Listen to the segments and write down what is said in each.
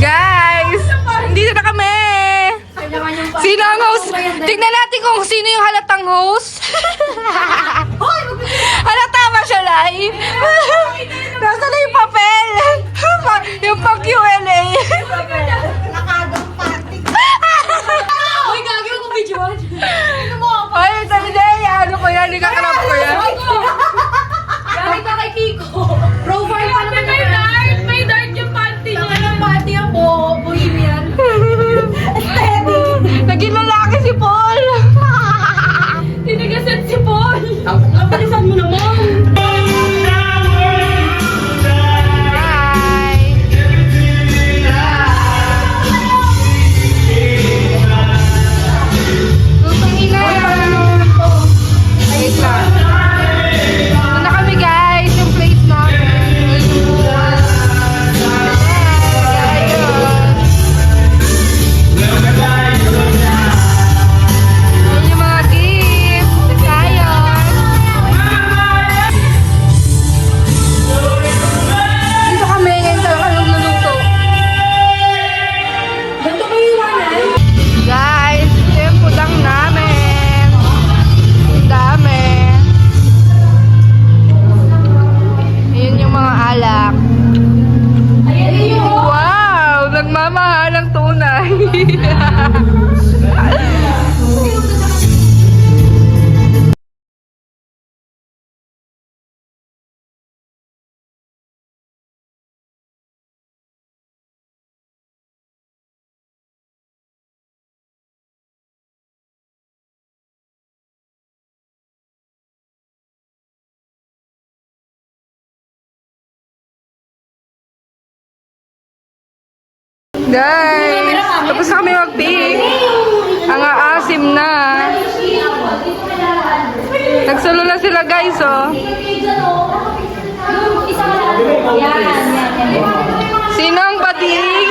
Guys, dito na kami. Sino ang host? Tignan natin kung sino yung halatang host. Halata ba siya, Lai? Nasaan na yung papel? Yung pang Q&A. Uy, gagi ako videoan. Ay, sabi na ano ko yan? Ikakarap ko yan. Gagi ka kay Kiko. Profile pa naman may dart. May dart yung panty niya. Ang panty ang bohemian. Naging lalaki si Paul. Tinigasan si Paul. Ang palisan mo naman. Nagmamahalang tunay. Guys, tapos kami mag-pick. Ang aasim na. Nagsulo na sila guys, oh. Sino ang pating?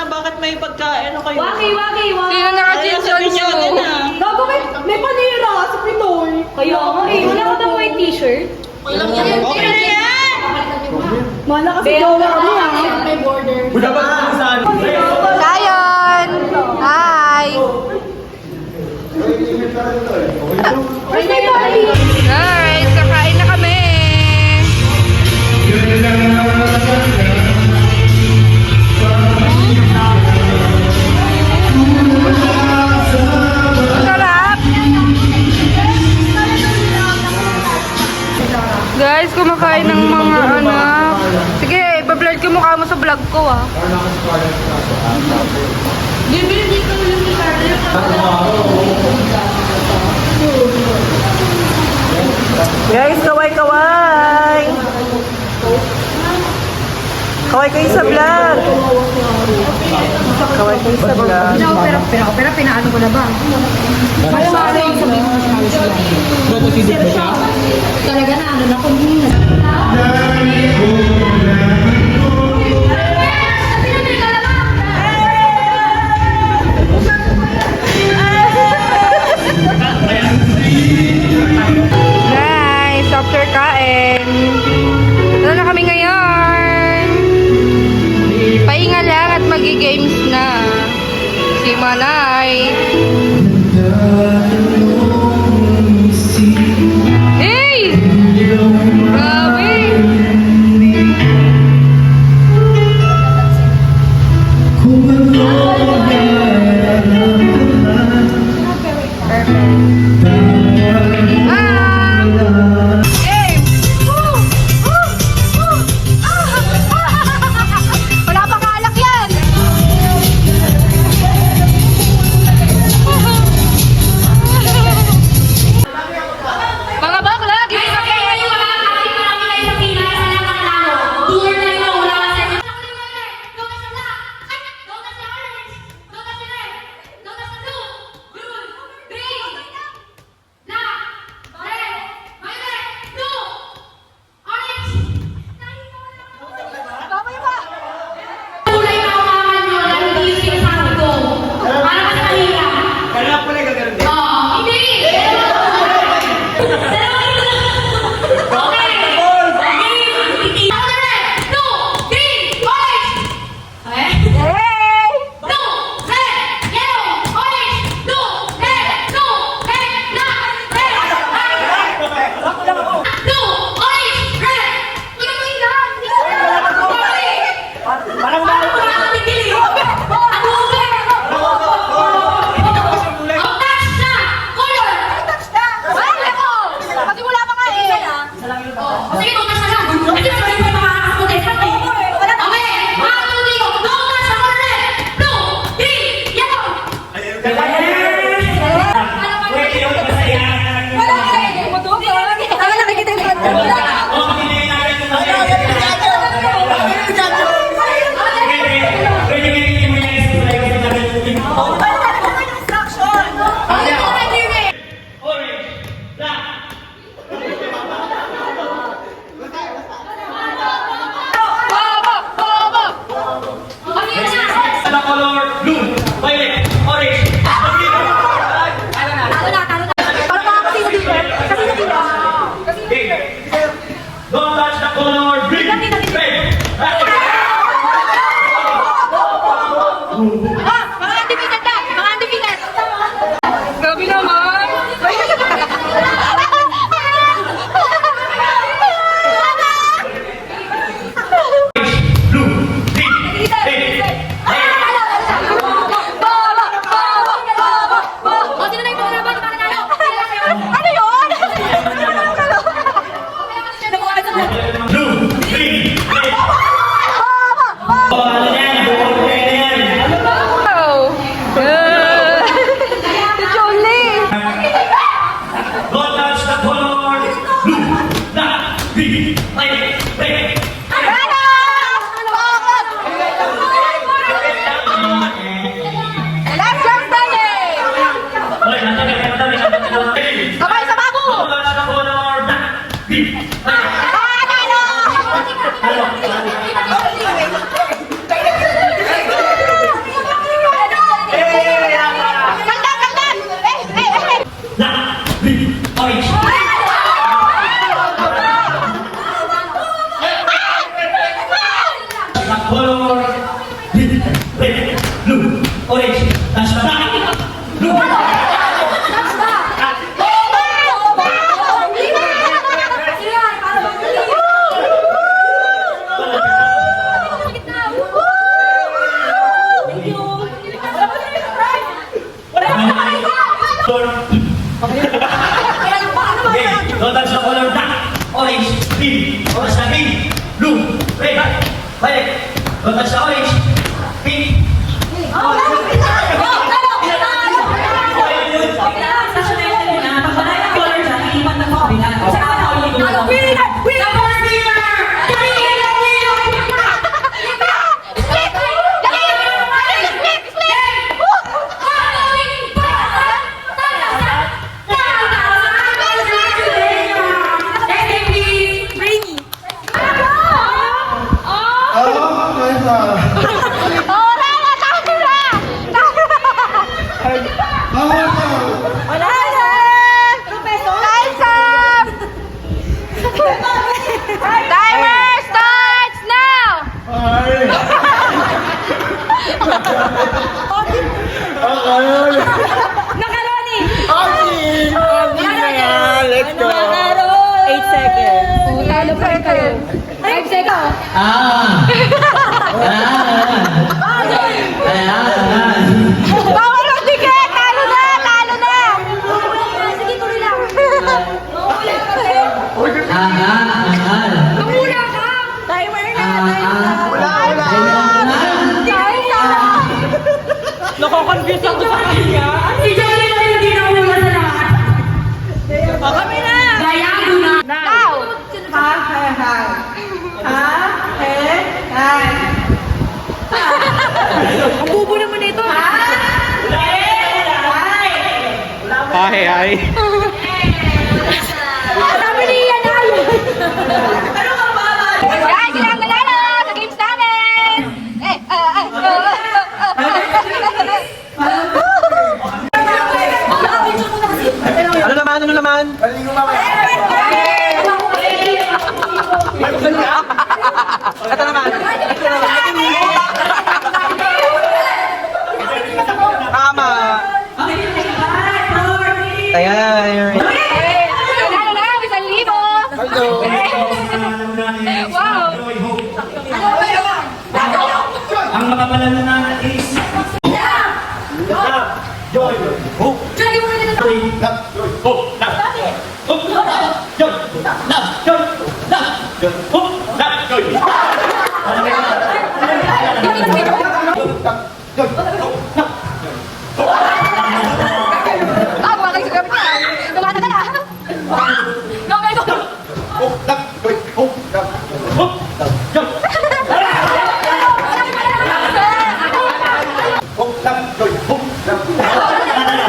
Bakit may pagkain? Ano kayo? Waki. Sino naka-chinchon shoe? Gago, may panira sa Pinoy. Kaya nga eh. Wala ko daw may t-shirt. Okay na yan! Mana kasi jowa kami ha. May border. Sayon! Hi! Guys, kakain na kami. Sarap! Guys, kumakain ng mga anak. Sige, ipa-blur ko mukha mo sa vlog ko, ah. Guys, kaway! Kaway kayo sa vlog! Kaway kayo sa vlog. Pero pinaano ko na ba? Malamari yung sabihin ko na talaga na ano na kung hindi na. Nice, after kain. Ito na kami ngayon. Pahinga lang at magi-games na. Si Manay. Hey! Grabe! color red, blue, orange. Touch the black, blue. Okay, don't touch the color black, orange, green. Touch the green, blue, red, violet. Don't touch the orange, pink. Timer starts now! Nakaloni! Let's go. 8 seconds. Talo pa rin kayo. 5 seconds. Bawal ang tiket! Talo na! Talo na! Sige, tuloy lang. Mamula ka. Timer na. Nako-confuse ako sa kanya. Si Johnny na hindi na uwi sa lahat. Kami na. Gayago na. Now! Ang bubo naman ito. Hi. Sabi ni Ian ay. Guys, sila ang nanalo sa games namin! Ano naman? Ito naman. Tama. Ayan. Nanalo na! 1,000! Wow! Ang mga panananan is Joy, hope, Johnny mo na joy, love, joy, hope, love, hope, joy, love, joy, love, joy, hope, love, joy. Tama kayo sa gamit niya! Lumata ka na! No, kayo! Hope, love, joy, hope, love, hope, love, joy. Hope, love, joy, hope, love.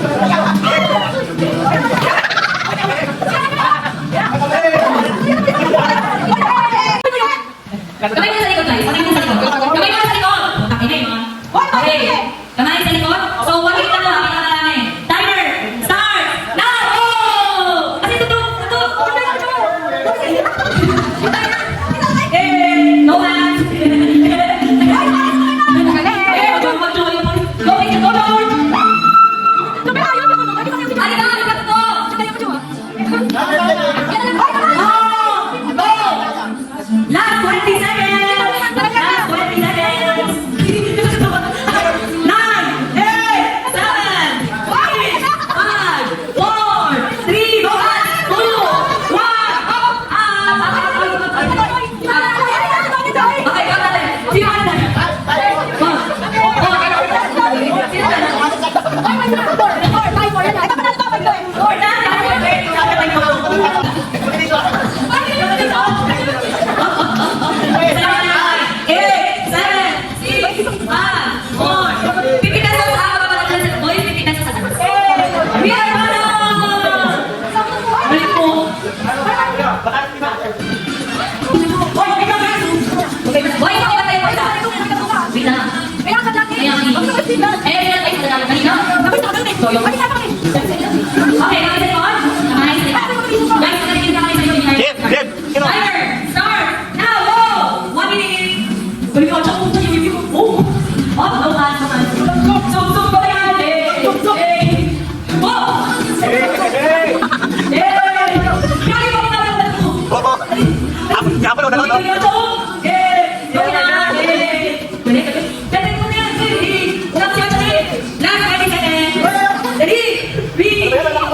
Hey! Last 20 seconds. Ready? 3, 10,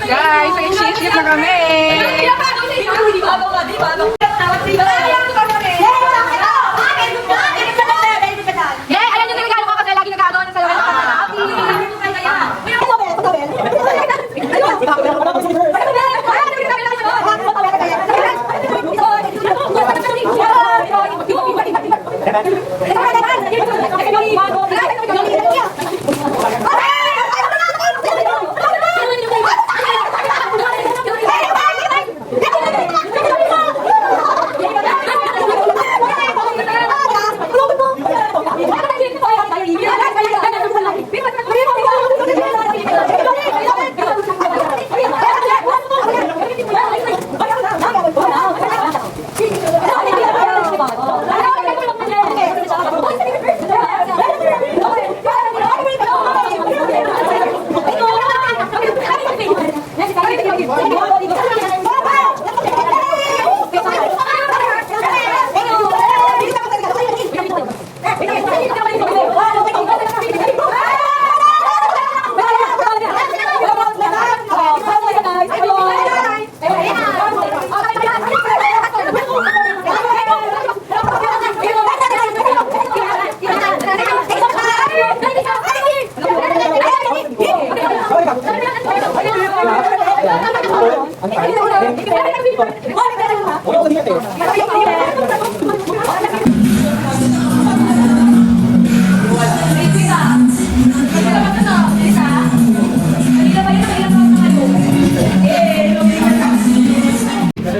Guys, nag-shit na kami. Alam niyo na regalo ko kasi lagi nag-aagawan ng salawan ng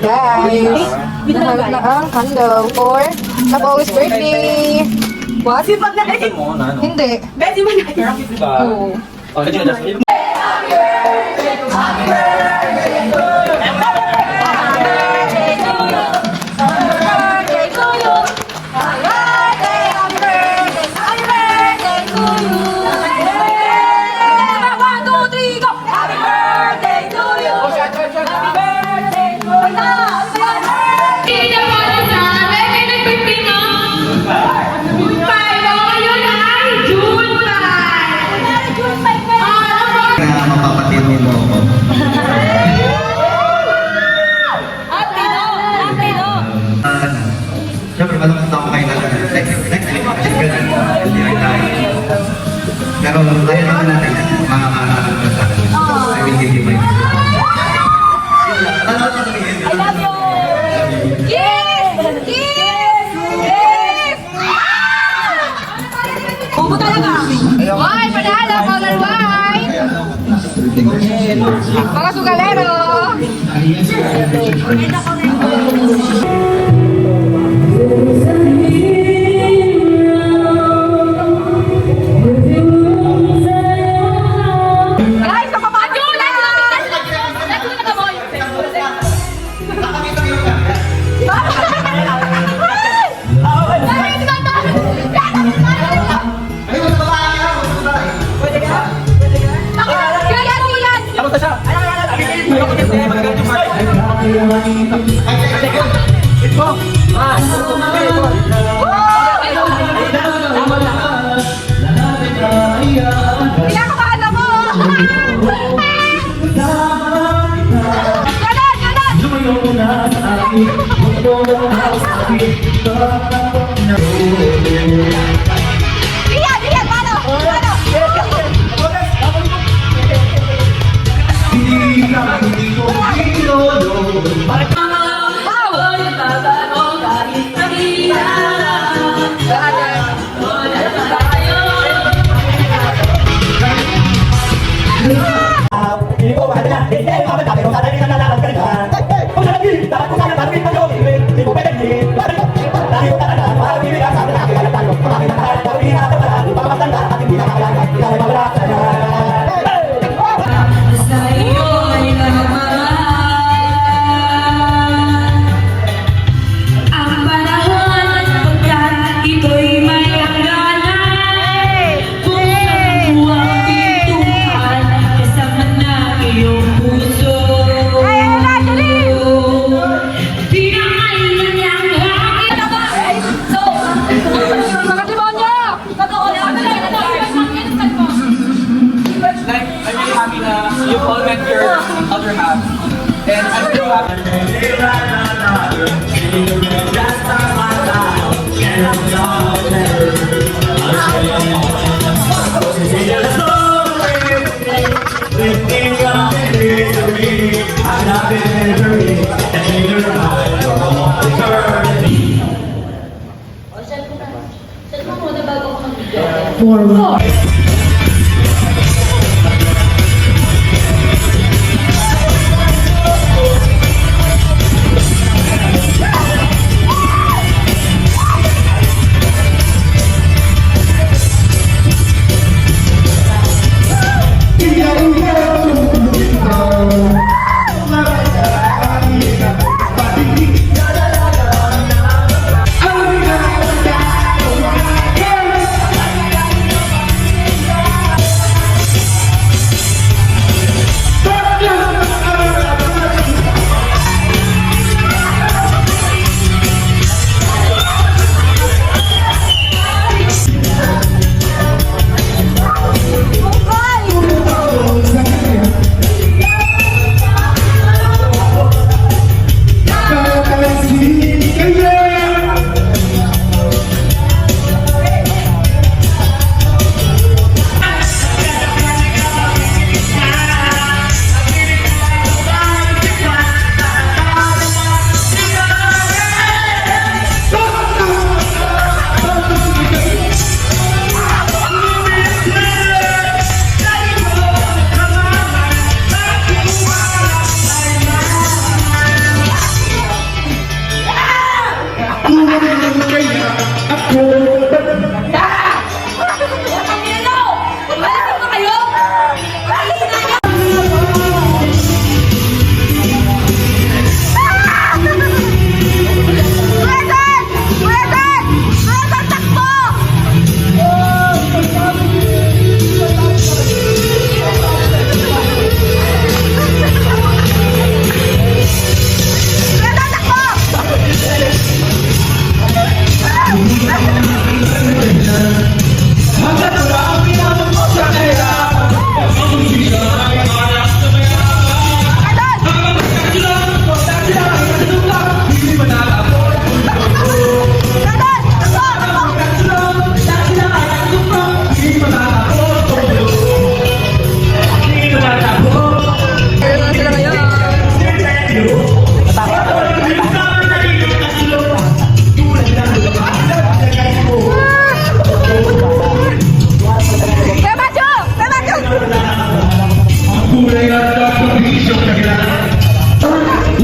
Guys, nahanap na ang handog for Napo's birthday. What? Hindi. Oo. Happy birthday to you. Happy birthday Pero kaya naman natin makakakaroon ka sa akin. I will give you my best. Ano sasabihin? I love you! Kiss! Kiss! Kiss! Bubo talaga! Why? Panalo! Color white! Mga sugalero! Guys, napapagod ko na! Kamusta siya? Magagamit yung mark. Ito. Pinakabahan ako! Ganon! Ganon! Iyan! Iyan! Paano? Paano? Ang panahon pagkat ito'y may hangganan. Kung saan buwang pintuan, kasama na iyong puso. Di na kailan niyang hangin ako. Mga demonyo! Totoo lang! Like, I'm really happy na you all met your other half. And I'm so happy.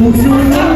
magsulat